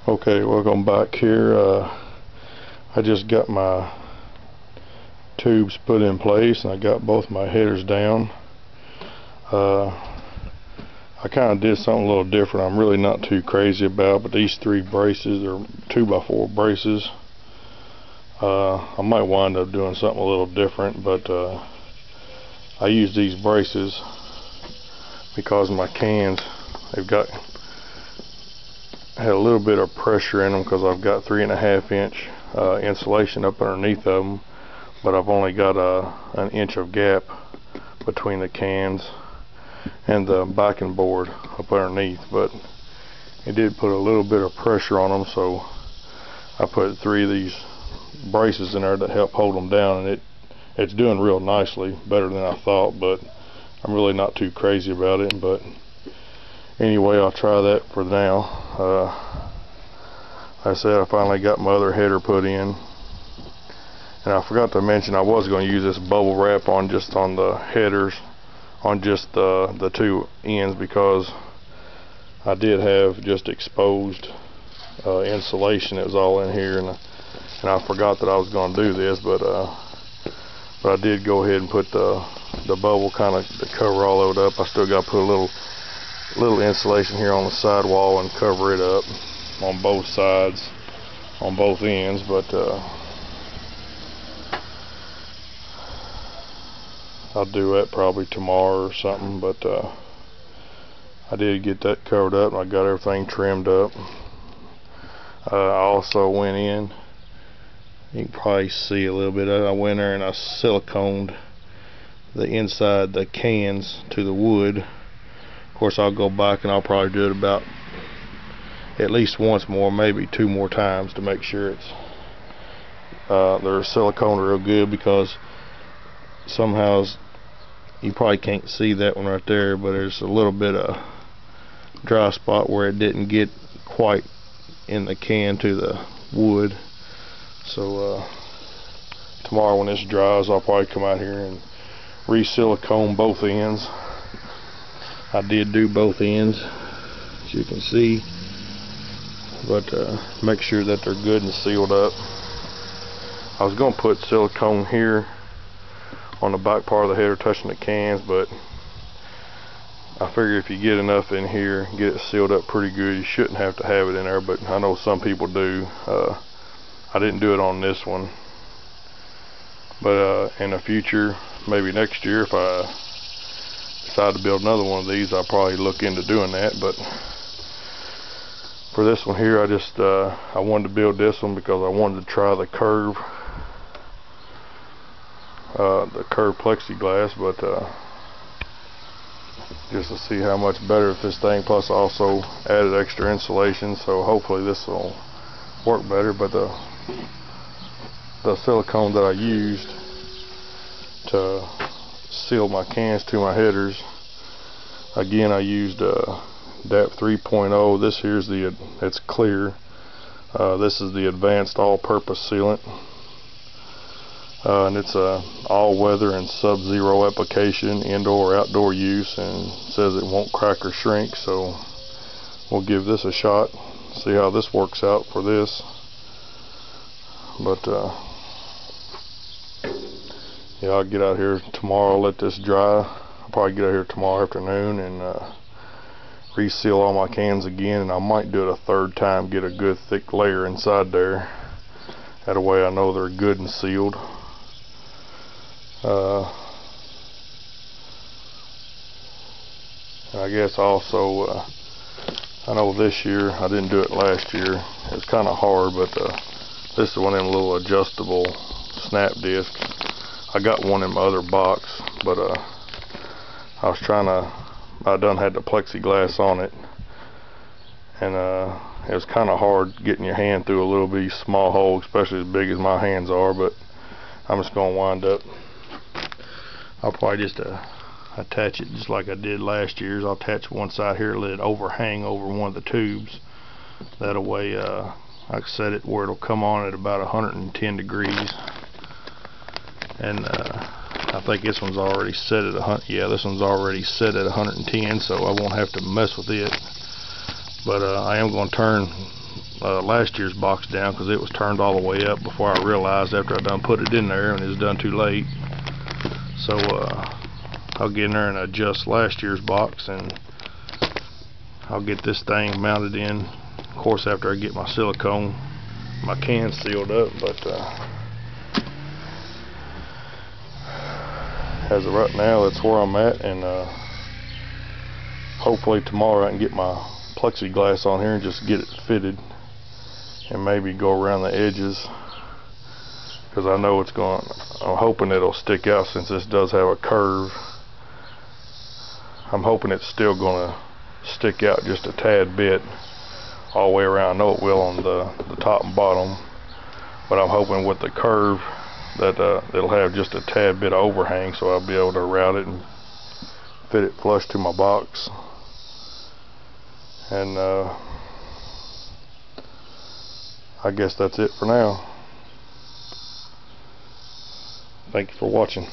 Okay, welcome back here. I just got my tubes put in place and I got both my headers down. I kind of did something a little different. I'm really not too crazy about, but these three braces are 2x4 braces. I might wind up doing something a little different, but I use these braces because my cans, they've had a little bit of pressure in them because I've got 3.5 inch insulation up underneath of them, but I've only got an inch of gap between the cans and the backing board up underneath. But it did put a little bit of pressure on them, so I put 3 of these braces in there to help hold them down, and it's doing real nicely, better than I thought, but I'm really not too crazy about it. But anyway, I'll try that for now. Like I said, I finally got my other header put in, and I forgot to mention I was going to use this bubble wrap on the headers, on just the 2 ends, because I did have just exposed insulation that was all in here, and I forgot that I was going to do this, but I did go ahead and put the bubble kind of to cover all of it up. I still got to put a little insulation here on the sidewall and cover it up on both sides, on both ends, but I'll do that probably tomorrow or something. But I did get that covered up and I got everything trimmed up. I also went in, you can probably see a little bit of it, I went there and I siliconed the inside the cans to the wood. Of course, I'll go back and I'll probably do it about at least once more, maybe 2 more times, to make sure it's they're siliconed real good, because somehow you probably can't see that one right there, but there's a little bit of dry spot where it didn't get quite in the can to the wood. So tomorrow when this dries, I'll probably come out here and re-silicone both ends. I did do both ends, as you can see, but make sure that they're good and sealed up. I was going to put silicone here on the back part of the header touching the cans, but I figure if you get enough in here, get it sealed up pretty good, you shouldn't have to have it in there, but I know some people do. I didn't do it on this one, but in the future, maybe next year, if I decide to build another one of these, I'll probably look into doing that. But for this one here, I wanted to build this one because I wanted to try the curve plexiglass, but just to see how much better this thing, plus also added extra insulation, so hopefully this will work better. But the silicone that I used to seal my cans to my headers, again, I used DAP 3.0. This here's it's clear. This is the advanced all-purpose sealant, and it's a all-weather and sub-zero application, indoor or outdoor use, and says it won't crack or shrink. So we'll give this a shot, see how this works out for this. But yeah, I'll get out here tomorrow, let this dry. I'll probably get out here tomorrow afternoon and reseal all my cans again, and I might do it a 3rd time, get a good thick layer inside there. That way I know they're good and sealed. I guess also, I know this year, I didn't do it last year, it's kind of hard, but this is one of them little adjustable snap discs. I got one in my other box, but I done had the plexiglass on it, and it was kind of hard getting your hand through a little bitty small hole, especially as big as my hands are. But I'm just going to wind up, I'll probably just attach it just like I did last year's. I'll attach one side here, let it overhang over one of the tubes. That way I set it where it'll come on at about 110 degrees. And I think this one's already set at this one's already set at 110, so I won't have to mess with it. But I am going to turn last year's box down because it was turned all the way up before I realized after I done put it in there, and it was done too late. So I'll get in there and adjust last year's box, and I'll get this thing mounted in, of course, after I get my silicone, my can sealed up. But as of right now, that's where I'm at, and hopefully tomorrow I can get my plexiglass on here and just get it fitted, and maybe go around the edges, because I know it's going. I'm hoping it'll stick out since this does have a curve. I'm hoping it's still going to stick out just a tad bit all the way around. I know it will on the top and bottom, but I'm hoping with the curve that it'll have just a tad bit of overhang, so I'll be able to route it and fit it flush to my box. And I guess that's it for now. Thank you for watching.